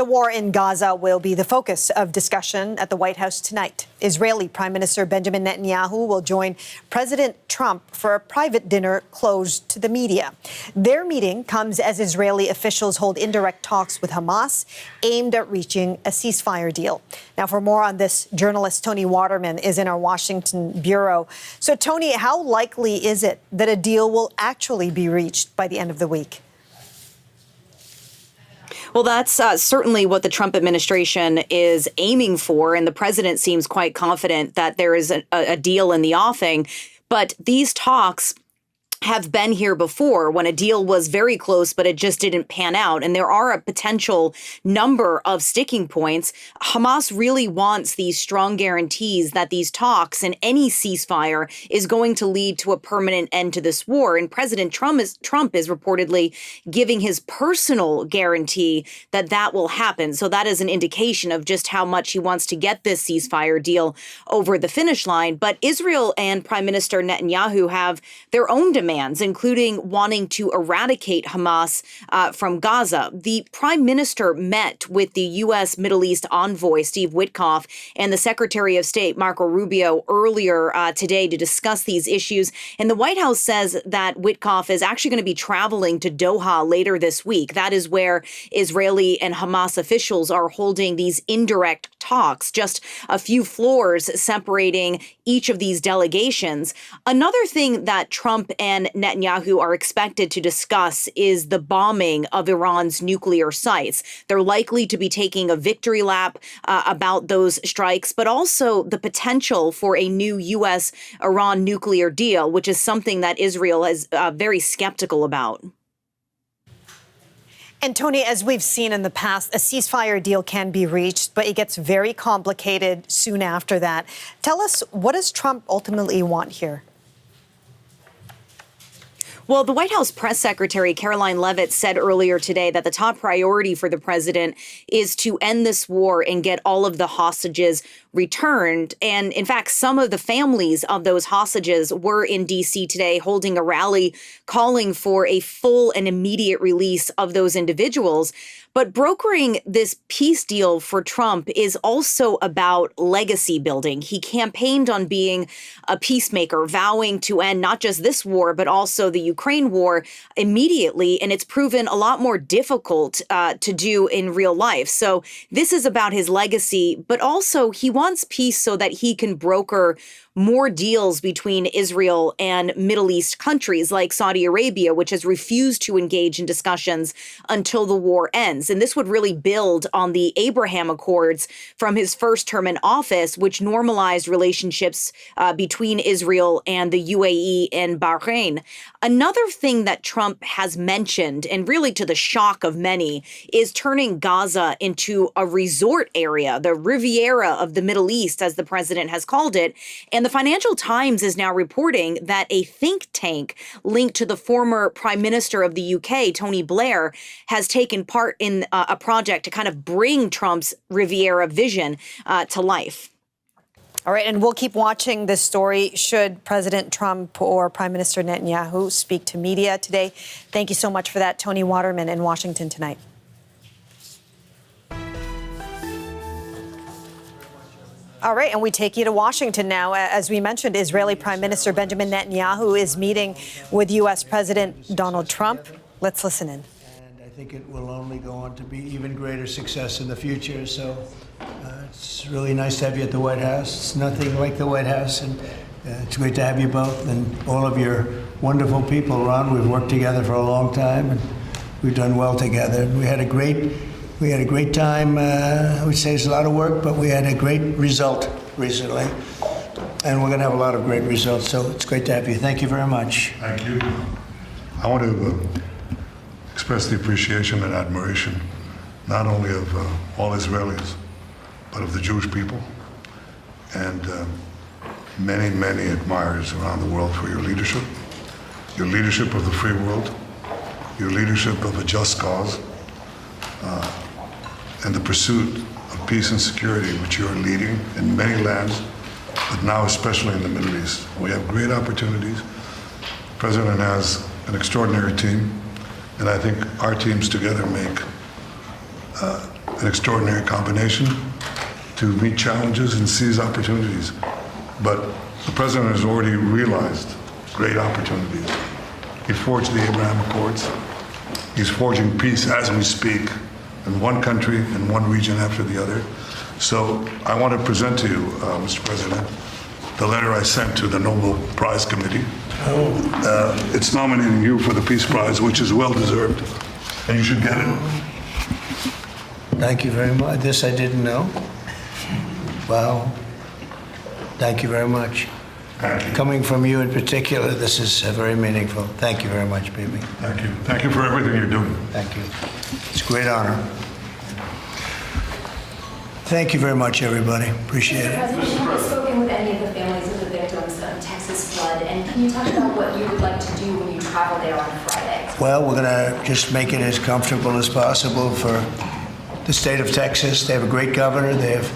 The war in Gaza will be the focus of discussion at the White House tonight. Israeli Prime Minister Benjamin Netanyahu will join President Trump for a private dinner closed to the media. Their meeting comes as Israeli officials hold indirect talks with Hamas aimed at reaching a ceasefire deal. Now, for more on this, journalist Tony Waterman is in our Washington bureau. So, Tony, how likely is it that a deal will actually be reached by the end of the week? Well, that's certainly what the Trump administration is aiming for. And the president seems quite confident that there is a deal in the offing. But these talks have been here before when a deal was very close, but it just didn't pan out. And there are a potential number of sticking points. Hamas really wants these strong guarantees that these talks and any ceasefire is going to lead to a permanent end to this war. And President Trump is reportedly giving his personal guarantee that that will happen. So that is an indication of just how much he wants to get this ceasefire deal over the finish line. But Israel and Prime Minister Netanyahu have their own demands, including wanting to eradicate Hamas from Gaza. The prime minister met with the U.S. Middle East envoy, Steve Witkoff, and the Secretary of State, Marco Rubio, earlier today to discuss these issues. And the White House says that Witkoff is actually going to be traveling to Doha later this week. That is where Israeli and Hamas officials are holding these indirect talks, just a few floors separating each of these delegations. Another thing that Trump and Netanyahu are expected to discuss is the bombing of Iran's nuclear sites. They're likely to be taking a victory lap about those strikes, but also the potential for a new U.S.-Iran nuclear deal, which is something that Israel is very skeptical about. And Tony, as we've seen in the past, a ceasefire deal can be reached, but it gets very complicated soon after that. Tell us, what does Trump ultimately want here? Well, the White House press secretary, Caroline Leavitt, said earlier today that the top priority for the president is to end this war and get all of the hostages returned. And in fact, some of the families of those hostages were in D.C. today holding a rally calling for a full and immediate release of those individuals. But brokering this peace deal for Trump is also about legacy building. He campaigned on being a peacemaker, vowing to end not just this war, but also the Ukraine war immediately. And it's proven a lot more difficult to do in real life. So this is about his legacy, but also he wants peace so that he can broker more deals between Israel and Middle East countries like Saudi Arabia, which has refused to engage in discussions until the war ends. And this would really build on the Abraham Accords from his first term in office, which normalized relationships between Israel and the UAE and Bahrain. Another thing that Trump has mentioned, and really to the shock of many, is turning Gaza into a resort area, the Riviera of the Middle East, as the president has called it. And the Financial Times is now reporting that a think tank linked to the former Prime Minister of the UK, Tony Blair, has taken part in a project to kind of bring Trump's Riviera vision to life. All right, and we'll keep watching this story should President Trump or Prime Minister Netanyahu speak to media today. Thank you so much for that, Tony Waterman in Washington tonight. All right, and we take you to Washington now. As we mentioned, Israeli Prime Minister Benjamin Netanyahu is meeting with U.S. President Donald Trump. Let's listen in. And I think it will only go on to be even greater success in the future. So it's really nice to have you at the White House. It's nothing like the White House, and it's great to have you both and all of your wonderful people, Ron. We've worked together for a long time, and we've done well together. We had a great time. I would say it's a lot of work, but we had a great result recently. And we're going to have a lot of great results. So it's great to have you. Thank you very much. Thank you. I want to express the appreciation and admiration, not only of all Israelis, but of the Jewish people and many, many admirers around the world for your leadership of the free world, your leadership of a just cause, and the pursuit of peace and security, which you are leading in many lands, but now especially in the Middle East. We have great opportunities. The President has an extraordinary team, and I think our teams together make an extraordinary combination to meet challenges and seize opportunities. But the president has already realized great opportunities. He forged the Abraham Accords. He's forging peace as we speak in one country and one region after the other. So I want to present to you, Mr. President, the letter I sent to the Nobel Prize Committee. It's nominating you for the Peace Prize, which is well-deserved, and you should get it. Thank you very much. This I didn't know. Wow. Thank you very much. Thank you. Coming from you in particular, this is very meaningful. Thank you very much, Bibi. Thank you. Thank you for everything you're doing. Thank you. It's a great honor. Thank you very much, everybody. Appreciate it. Mr. President, have you spoken with any of the families of the victims of Texas flood? And can you talk about what you would like to do when you travel there on Friday? Well, we're going to just make it as comfortable as possible for the state of Texas. They have a great governor. They have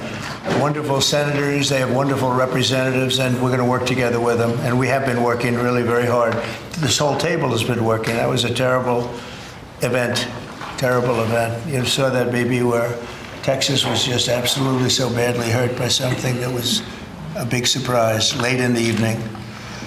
wonderful senators. They have wonderful representatives, and we're going to work together with them. And we have been working really very hard. This whole table has been working. That was a terrible event. You saw that, baby, where Texas was just absolutely so badly hurt by something that was a big surprise late in the evening.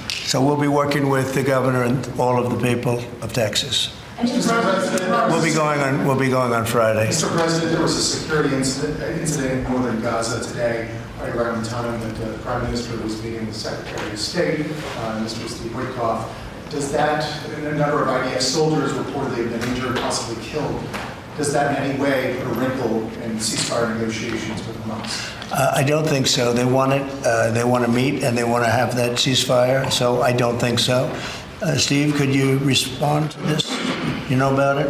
So we'll be working with the governor and all of the people of Texas. Mr. President, We'll be going on Friday. Mr. President, there was a security incident in northern Gaza today, right around the time that the Prime Minister was meeting with Secretary of State, Mr. Steve Witkoff. Does that, and a number of IDF soldiers reportedly have been injured, possibly killed, does that in any way put a wrinkle in ceasefire negotiations with Hamas? I don't think so. They want it. They want to meet and they want to have that ceasefire. So I don't think so. Steve, could you respond to this? You know about it?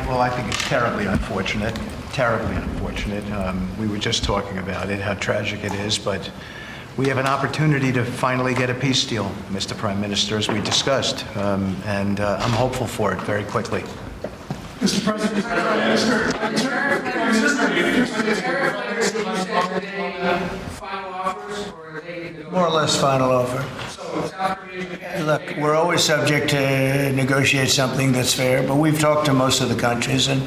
Well, I think it's terribly unfortunate. Terribly unfortunate. We were just talking about it, how tragic it is, but we have an opportunity to finally get a peace deal, Mr. Prime Minister, as we discussed, and I'm hopeful for it very quickly. Mr. President, final offers, or are they More or less final offer. So South Korea. Look, we're always subject to negotiate something that's fair, but we've talked to most of the countries, and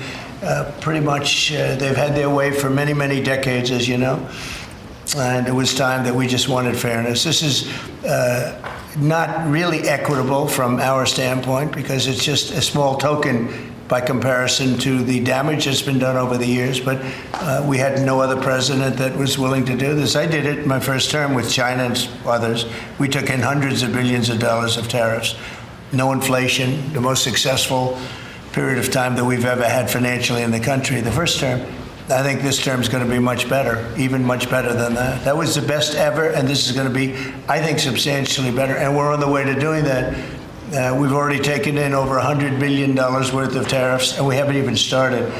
pretty much they've had their way for many, many decades, as you know. And it was time that we just wanted fairness. This is not really equitable from our standpoint because it's just a small token by comparison to the damage that's been done over the years. But we had no other president that was willing to do this. I did it in my first term with China and others. We took in hundreds of billions of dollars of tariffs. No inflation, the most successful period of time that we've ever had financially in the country. The first term. I think this term is going to be much better, even much better than that. That was the best ever, and this is going to be, I think, substantially better. And we're on the way to doing that. We've already taken in over $100 billion worth of tariffs, and we haven't even started.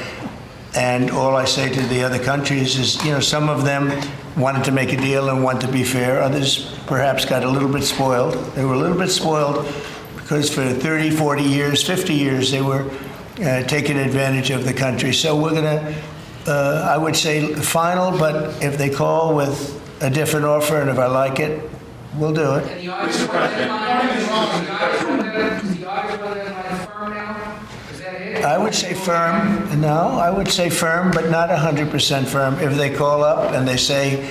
And all I say to the other countries is, you know, some of them wanted to make a deal and want to be fair. Others perhaps got a little bit spoiled. They were a little bit spoiled because for 30, 40 years, 50 years, they were taking advantage of the country. So we're going to, I would say final, but if they call with a different offer and if I like it, we'll do it. And the August deadline, is the August deadline firm now? Is that it? I would say firm. No, I would say firm, but not 100% firm. If they call up and they say,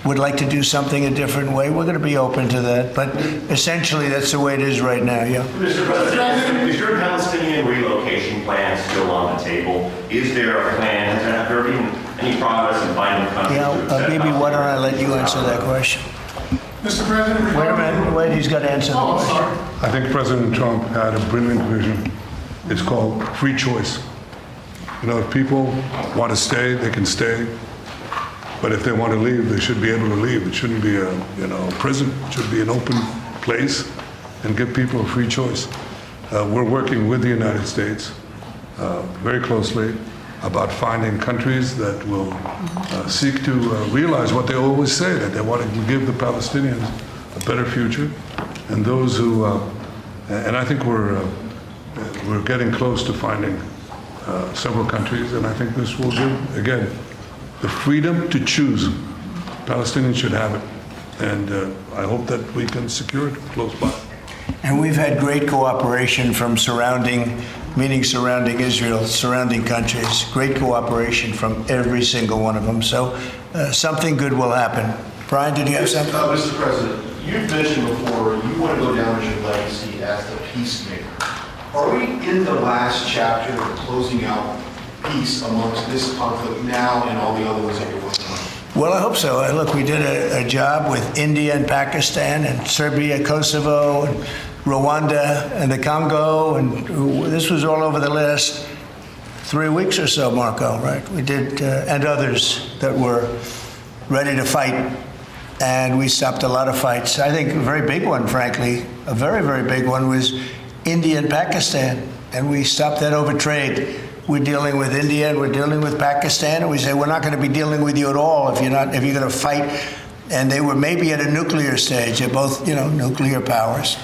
would like to do something a different way, we're going to be open to that. But essentially, that's the way it is right now, yeah. Mr. President, is your Palestinian relocation plan still on the table? Is there a plan? Has there been any progress in finding countries to accept Maybe why don't I let you answer that question? Mr. President, Wait a minute, wait, he's got to answer the question. I think President Trump had a brilliant vision. It's called free choice. You know, if people want to stay, they can stay. But if they want to leave, they should be able to leave. It shouldn't be a prison. It should be an open place and give people a free choice. We're working with the United States very closely about finding countries that will seek to realize what they always say, that they want to give the Palestinians a better future. And those who, and I think we're getting close to finding several countries, and I think this will give, again, the freedom to choose. Palestinians should have it. And I hope that we can secure it close by. And we've had great cooperation from surrounding meaning surrounding Israel, surrounding countries. Great cooperation from every single one of them. So something good will happen. Brian, did you have something? Mr. President, you've mentioned before you want to go down as your legacy as the peacemaker. Are we in the last chapter of closing out peace amongst this conflict now and all the other ones that you're working on? Well, I hope so. Look, we did a job with India and Pakistan and Serbia, Kosovo, and Rwanda and the Congo, and this was all over the last 3 weeks or so, Marco, right? We did, and others that were ready to fight, and we stopped a lot of fights. I think a very big one, frankly, a very, very big one was India and Pakistan, and we stopped that over trade. We're dealing with India and we're dealing with Pakistan, and we say we're not going to be dealing with you at all if you're going to fight. And they were maybe at a nuclear stage. They're both, nuclear powers.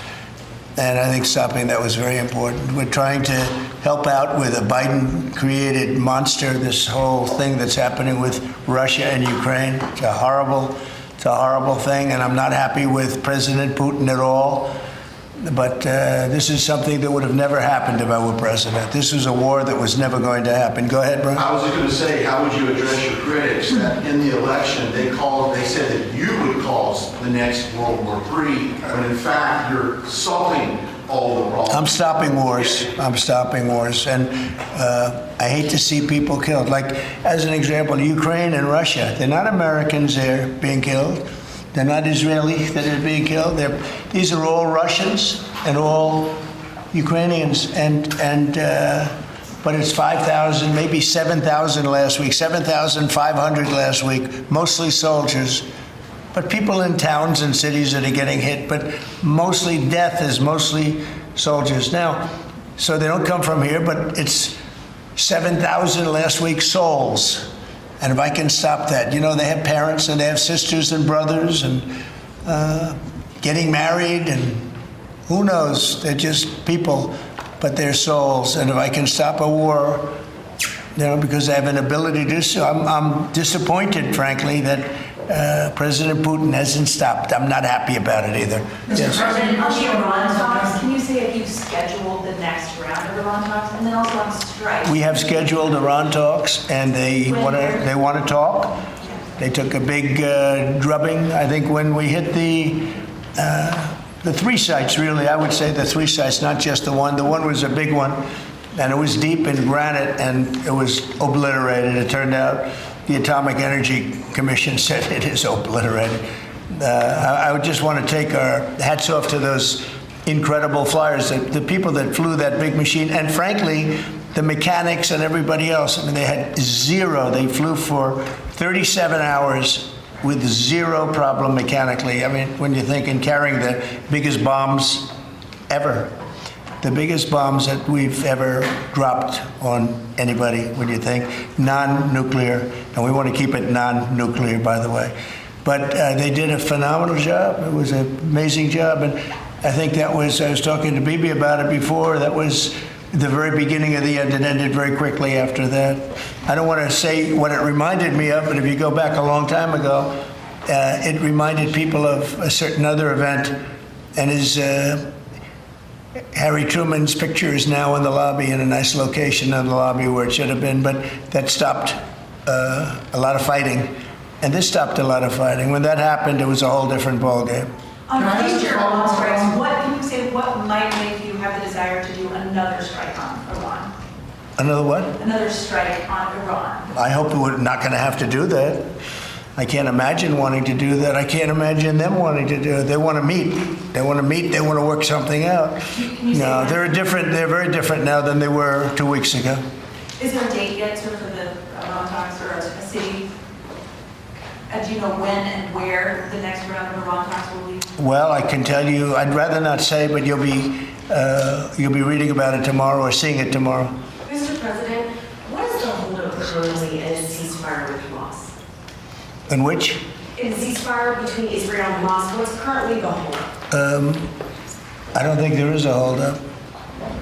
And I think stopping that was very important. We're trying to help out with a Biden-created monster, this whole thing that's happening with Russia and Ukraine. It's a horrible thing, and I'm not happy with President Putin at all. But this is something that would have never happened if I were president. This was a war that was never going to happen. Go ahead, Brian. I was just going to say, how would you address your critics that in the election they said that you would cause the next World War III, when in fact you're solving all the problems? I'm stopping wars. I'm stopping wars. And I hate to see people killed. Like, as an example, Ukraine and Russia, they're not Americans there being killed. They're not Israelis that are being killed. These are all Russians and all Ukrainians. But it's 5,000, maybe 7,000 last week, 7,500 last week, mostly soldiers. But people in towns and cities that are getting hit, but mostly death is mostly soldiers. Now, so they don't come from here, but it's 7,000 last week souls. And if I can stop that, they have parents and they have sisters and brothers and getting married and who knows, they're just people, but they're souls. And if I can stop a war, because I have an ability to do so, I'm disappointed, frankly, that President Putin hasn't stopped. I'm not happy about it either. Mr. President, on the Iran talks, can you say if you've scheduled the next round of Iran talks, and then also on strike? We have scheduled Iran talks, and they want to talk. They took a big drubbing. I think when we hit the three sites, really, I would say the three sites, not just the one. The one was a big one, and it was deep in granite, and it was obliterated. It turned out the Atomic Energy Commission said it is obliterated. I would just want to take our hats off to those incredible flyers, the people that flew that big machine, and frankly, the mechanics and everybody else. I mean, they had zero. They flew for 37 hours with zero problem mechanically. I mean, when you think in carrying the biggest bombs ever, the biggest bombs that we've ever dropped on anybody, when you think non-nuclear, and we want to keep it non-nuclear, by the way. But they did a phenomenal job. It was an amazing job. And I think that was, I was talking to Bibi about it before, that was the very beginning of the end. It ended very quickly after that. I don't want to say what it reminded me of, but if you go back a long time ago, it reminded people of a certain other event. And Harry Truman's picture is now in the lobby, in a nice location in the lobby where it should have been, but that stopped a lot of fighting. And this stopped a lot of fighting. When that happened, it was a whole different ballgame. On future Iran strikes, what might make you have the desire to do another strike on Iran? Another what? Another strike on Iran. I hope we're not going to have to do that. I can't imagine wanting to do that. I can't imagine them wanting to do it. They want to meet. They want to meet. They want to work something out. No, they're very different now than they were 2 weeks ago. Is there a date yet for the Iran talks, or a city? Do you know when and where the next round of Iran talks will be? Well, I can tell you. I'd rather not say, but you'll be reading about it tomorrow or seeing it tomorrow. Mr. President, what is the holdup currently in a ceasefire with Hamas? In which? In a ceasefire between Israel and Hamas, what's currently the holdup? I don't think there is a holdup.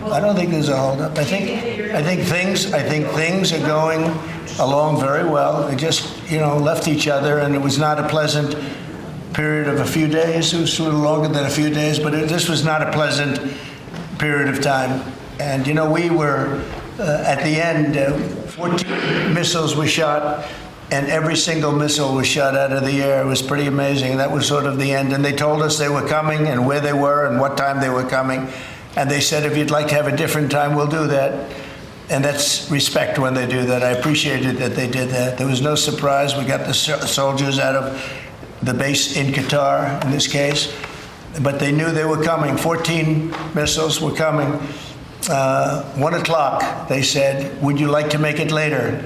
I don't think there's a holdup. I think things are going along very well. They just, left each other, and it was not a pleasant period of a few days. It was a little longer than a few days, but this was not a pleasant period of time. And, you know, we were, at the end, 14 missiles were shot, and every single missile was shot out of the air. It was pretty amazing. That was sort of the end. And they told us they were coming and where they were and what time they were coming. And they said, if you'd like to have a different time, we'll do that. And that's respect when they do that. I appreciated that they did that. There was no surprise. We got the soldiers out of the base in Qatar, in this case. But they knew they were coming. 14 missiles were coming. 1 o'clock, they said, would you like to make it later?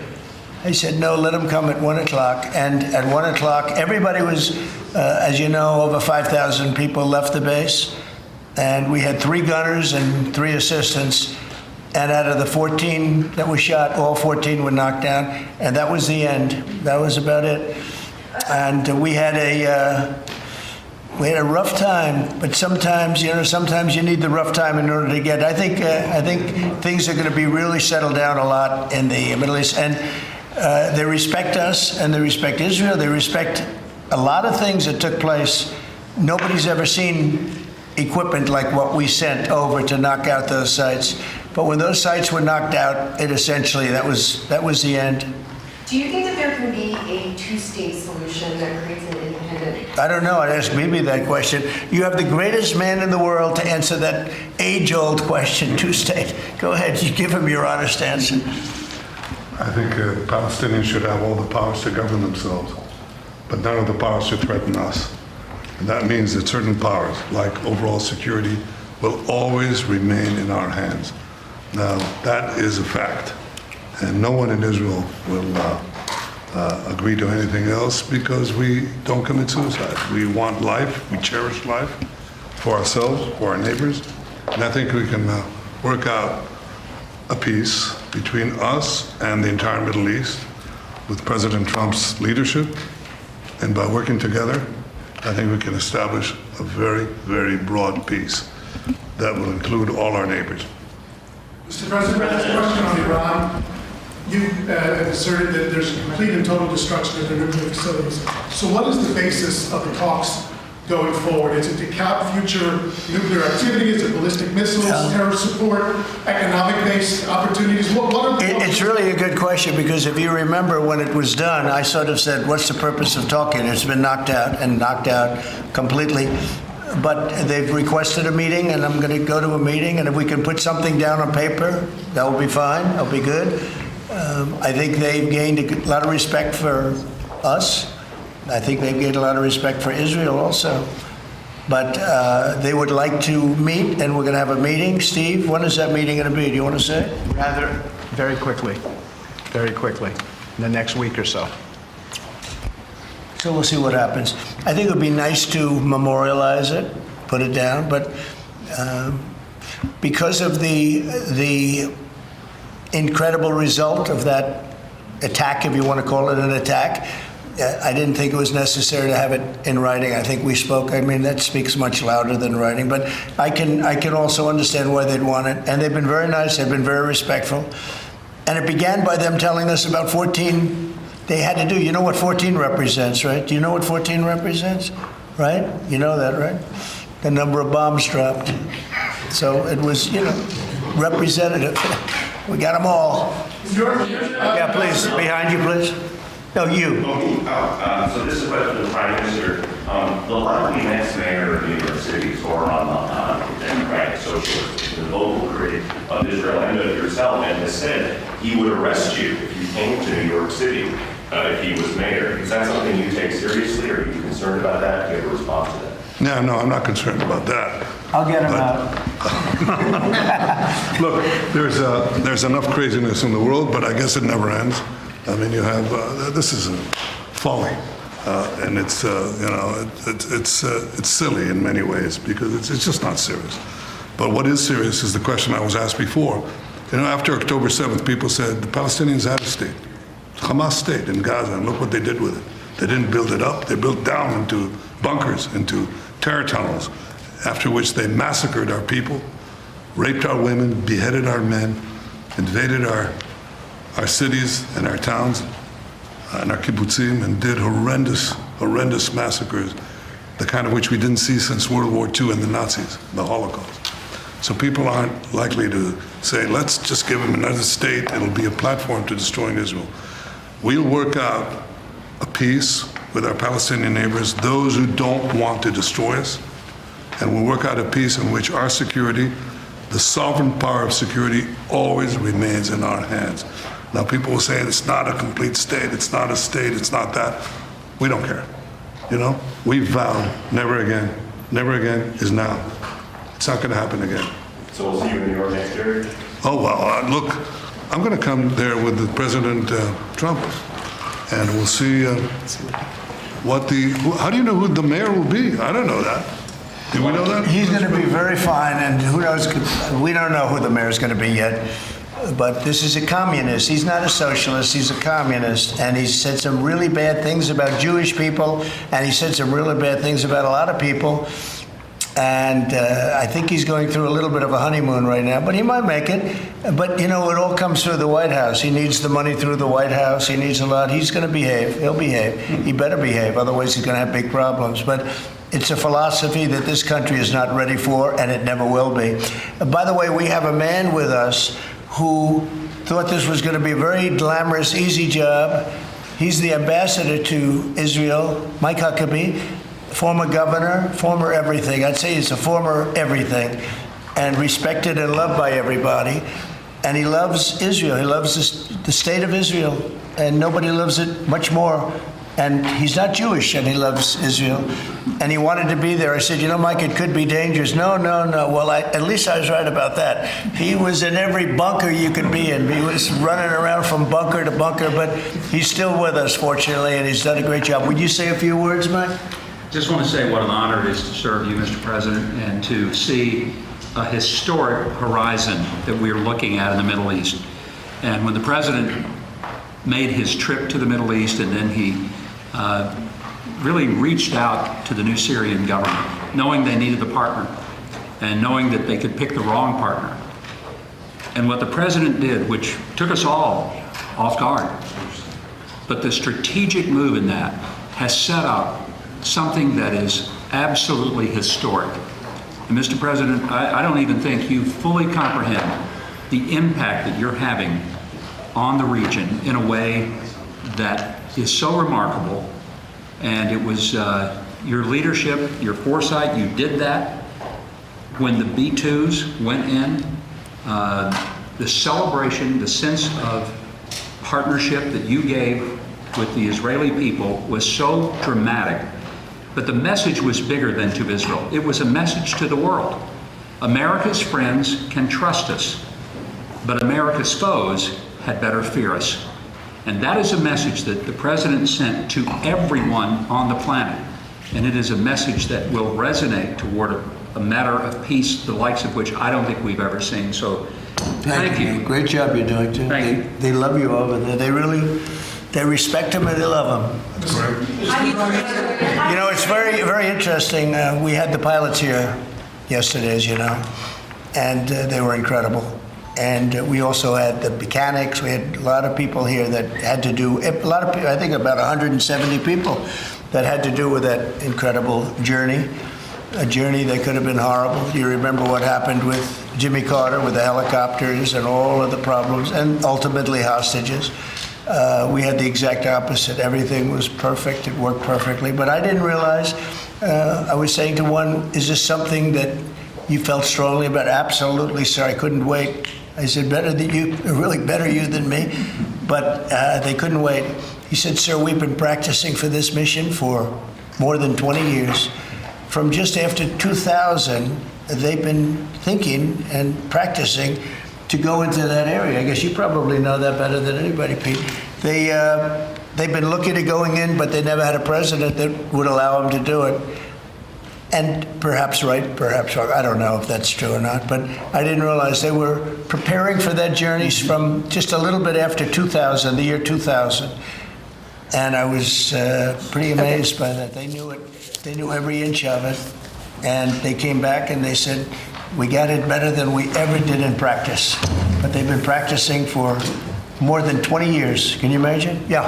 I said, no, let them come at 1 o'clock. And at 1 o'clock, everybody was, as you know, over 5,000 people left the base. And we had 3 gunners and 3 assistants. And out of the 14 that were shot, all 14 were knocked down. And that was the end. That was about it. And we had a rough time. But sometimes, you know, sometimes you need the rough time in order to get. I think things are going to be really settled down a lot in the Middle East. And they respect us, and they respect Israel. They respect a lot of things that took place. Nobody's ever seen equipment like what we sent over to knock out those sites. But when those sites were knocked out, it essentially, that was the end. Do you think that there can be a two-state solution that creates an independent? I don't know. I'd ask Bibi that question. You have the greatest man in the world to answer that age-old question, two-state. Go ahead. You give him your honest answer. I think Palestinians should have all the powers to govern themselves, but none of the powers should threaten us. And that means that certain powers, like overall security, will always remain in our hands. Now, that is a fact. And no one in Israel will agree to anything else because we don't commit suicide. We want life, we cherish life for ourselves, for our neighbors. And I think we can work out a peace between us and the entire Middle East with President Trump's leadership. And by working together, I think we can establish a very, very broad peace that will include all our neighbors. Mr. President, a question on Iran. You asserted that there's a complete and total destruction of their nuclear facilities. So what is the basis of the talks going forward? Is it to cap future nuclear activity? Is it ballistic missiles, terror support, economic-based opportunities? What are the It's really a good question because if you remember when it was done, I sort of said, what's the purpose of talking? It's been knocked out and knocked out completely. But they've requested a meeting, and I'm going to go to a meeting, and if we can put something down on paper, that will be fine. That'll be good. I think they've gained a lot of respect for us. I think they've gained a lot of respect for Israel also. But they would like to meet, and we're going to have a meeting. Steve, when is that meeting going to be? Do you want to say? Rather, very quickly, in the next week or so. So we'll see what happens. I think it would be nice to memorialize it, put it down, but because of the incredible result of that attack, if you want to call it an attack, I didn't think it was necessary to have it in writing. I think we spoke. I mean, that speaks much louder than writing. But I can also understand why they'd want it. And they've been very nice. They've been very respectful. And it began by them telling us about 14. They had to do. You know what 14 represents, right? Do you know what 14 represents? Right? You know that, right? The number of bombs dropped. So it was, you know, representative. We got them all. Yeah, please. Behind you, please. No, you. So this is a question to the Prime Minister. The likely next mayor of New York City is on the Democratic Socialist, the vocal critic of Israel and of yourself, and has said he would arrest you if you came to New York City if he was mayor. Is that something you take seriously, or are you concerned about that? Do you have a response to that? No, I'm not concerned about that. I'll get him out. Look, there's enough craziness in the world, but I guess it never ends. I mean, you have this is a folly, and it's it's silly in many ways because it's just not serious. But what is serious is the question I was asked before. You know, after October 7th, people said the Palestinians had a state, Hamas state in Gaza, and look what they did with it. They didn't build it up; they built down into bunkers, into terror tunnels, after which they massacred our people, raped our women, beheaded our men, invaded our cities and our towns and our kibbutzim, and did horrendous massacres, the kind of which we didn't see since World War II and the Nazis, the Holocaust. So people aren't likely to say, let's just give him another state. It'll be a platform to destroying Israel. We'll work out a peace with our Palestinian neighbors, those who don't want to destroy us, and we'll work out a peace in which our security, the sovereign power of security, always remains in our hands. Now, people will say it's not a complete state, it's not a state, it's not that. We don't care. You know, we vowed never again. Never again is now. It's not going to happen again. So we'll see you in New York next year? Oh, well, look, I'm going to come there with the President Trump, and we'll see how do you know who the mayor will be? I don't know that. Do we know that? He's going to be very fine, and who knows, we don't know who the mayor's going to be yet. But this is a communist. He's not a socialist. He's a communist. And he said some really bad things about Jewish people. And he said some really bad things about a lot of people. And I think he's going through a little bit of a honeymoon right now. But he might make it. But, you know, it all comes through the White House. He needs the money through the White House. He needs a lot. He's going to behave. He'll behave. He better behave. Otherwise, he's going to have big problems. But it's a philosophy that this country is not ready for, and it never will be. By the way, we have a man with us who thought this was going to be a very glamorous, easy job. He's the ambassador to Israel, Mike Huckabee, former governor, former everything. I'd say he's a former everything, and respected and loved by everybody. And he loves Israel. He loves the state of Israel, and nobody loves it much more. And he's not Jewish, and he loves Israel. And he wanted to be there. I said, you know, Mike, it could be dangerous. No. Well, at least I was right about that. He was in every bunker you could be in. He was running around from bunker to bunker, but he's still with us, fortunately, and he's done a great job. Would you say a few words, Mike? Just want to say what an honor it is to serve you, Mr. President, and to see a historic horizon that we're looking at in the Middle East. And when the President made his trip to the Middle East, and then he really reached out to the new Syrian government, knowing they needed a partner and knowing that they could pick the wrong partner. And what the President did, which took us all off guard, but the strategic move in that has set up something that is absolutely historic. And Mr. President, I don't even think you fully comprehend the impact that you're having on the region in a way that is so remarkable. And it was your leadership, your foresight. You did that when the B-2s went in. The celebration, the sense of partnership that you gave with the Israeli people was so dramatic. But the message was bigger than to Israel. It was a message to the world. America's friends can trust us, but America's foes had better fear us. And that is a message that the President sent to everyone on the planet. And it is a message that will resonate toward a matter of peace, the likes of which I don't think we've ever seen. So thank you. Great job you're doing, too. Thank you. They love you over there. They respect him and they love him. You know, it's very, very interesting. We had the pilots here yesterday, as you know, and they were incredible. And we also had the mechanics. We had a lot of people here that had to do, a lot of people, I think about 170 people that had to do with that incredible journey, a journey that could have been horrible. You remember what happened with Jimmy Carter with the helicopters and all of the problems, and ultimately hostages. We had the exact opposite. Everything was perfect. It worked perfectly. But I didn't realize, I was saying to one, is this something that you felt strongly about? Absolutely, sir. I couldn't wait. I said, better than you, really better you than me. But they couldn't wait. He said, sir, we've been practicing for this mission for more than 20 years. From just after 2000, they've been thinking and practicing to go into that area. I guess you probably know that better than anybody, Pete. They've been looking at going in, but they never had a president that would allow them to do it. And perhaps right, perhaps wrong. I don't know if that's true or not, but I didn't realize they were preparing for that journey from just a little bit after 2000, the year 2000. And I was pretty amazed by that. They knew it. They knew every inch of it. And they came back and they said, we got it better than we ever did in practice. But they've been practicing for more than 20 years. Can you imagine? Yeah.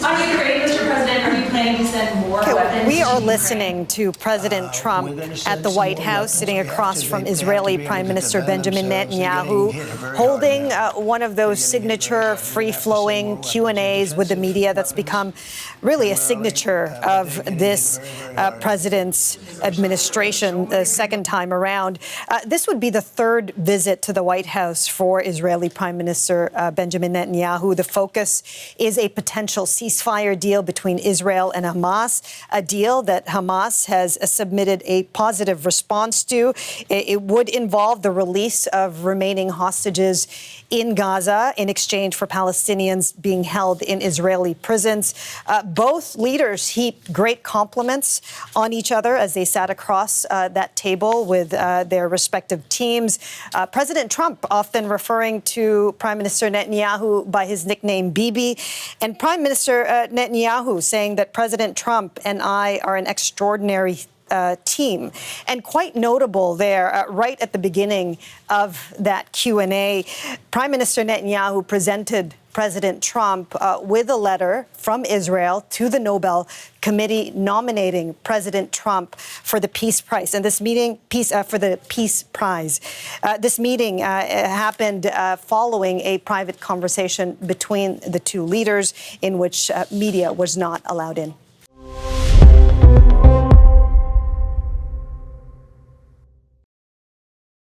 On Ukraine, Mr. President, are you planning to send more weapons? We to are Ukraine? listening to President Trump at the White House, sitting across from Israeli Prime Minister Benjamin Netanyahu, holding one of those signature free-flowing Q&As with the media that's become really a signature of this president's administration the second time around. This would be the third visit to the White House for Israeli Prime Minister Benjamin Netanyahu. The focus is a potential ceasefire deal between Israel and Hamas, a deal that Hamas has submitted a positive response to. It would involve the release of remaining hostages in Gaza in exchange for Palestinians being held in Israeli prisons. Both leaders heaped great compliments on each other as they sat across that table with their respective teams. President Trump often referring to Prime Minister Netanyahu by his nickname Bibi, and Prime Minister Netanyahu saying that President Trump and I are an extraordinary team. And quite notable there, right at the beginning of that Q&A, Prime Minister Netanyahu presented President Trump with a letter from Israel to the Nobel Committee nominating President Trump for the Peace Prize. And this meeting, for the Peace Prize. This meeting happened following a private conversation between the two leaders in which media was not allowed in.